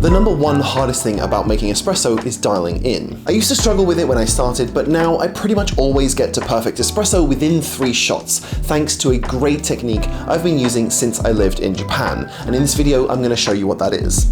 The number one hardest thing about making espresso is dialing in. I used to struggle with it when I started, but now I pretty much always get to perfect espresso within 3 shots, thanks to a great technique I've been using since I lived in Japan. And in this video, I'm going to show you what that is.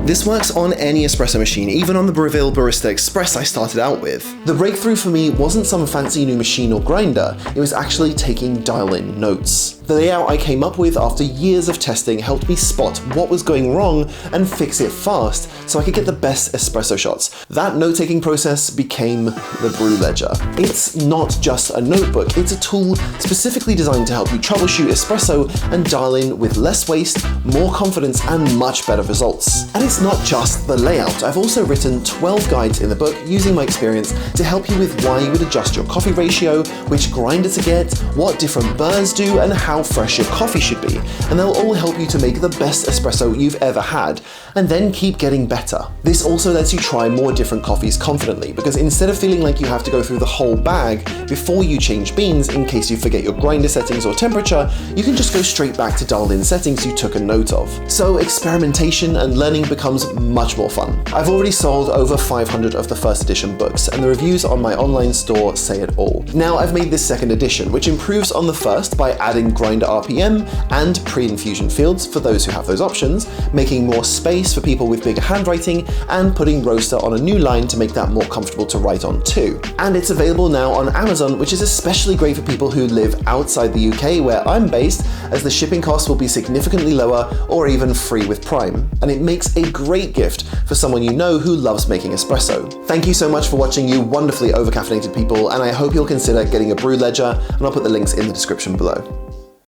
This works on any espresso machine, even on the Breville Barista Express I started out with. The breakthrough for me wasn't some fancy new machine or grinder, it was actually taking dial-in notes. The layout I came up with after years of testing helped me spot what was going wrong and fix it fast so I could get the best espresso shots. That note-taking process became the Brew Ledger. It's not just a notebook, it's a tool specifically designed to help you troubleshoot espresso and dial in with less waste, more confidence, and much better results. And it's not just the layout. I've also written 12 guides in the book using my experience to help you with why you would adjust your coffee ratio, which grinder to get, what different burrs do, and how fresh your coffee should be. And they'll all help you to make the best espresso you've ever had, and then keep getting better. This also lets you try more different coffees confidently, because instead of feeling like you have to go through the whole bag before you change beans in case you forget your grinder settings or temperature, you can just go straight back to dialed in settings you took a note of. So experimentation and learning becomes much more fun. I've already sold over 500 of the first edition books, and the reviews on my online store say it all. Now I've made this second edition, which improves on the first by adding grinder RPM and pre-infusion fields for those who have those options, making more space for people with bigger handwriting, and putting roaster on a new line to make that more comfortable to write on too. And it's available now on Amazon, which is especially great for people who live outside the UK where I'm based, as the shipping costs will be significantly lower or even free with Prime. And it makes a great gift for someone you know who loves making espresso. Thank you so much for watching, you wonderfully overcaffeinated people, and I hope you'll consider getting a Brew Ledger, and I'll put the links in the description below.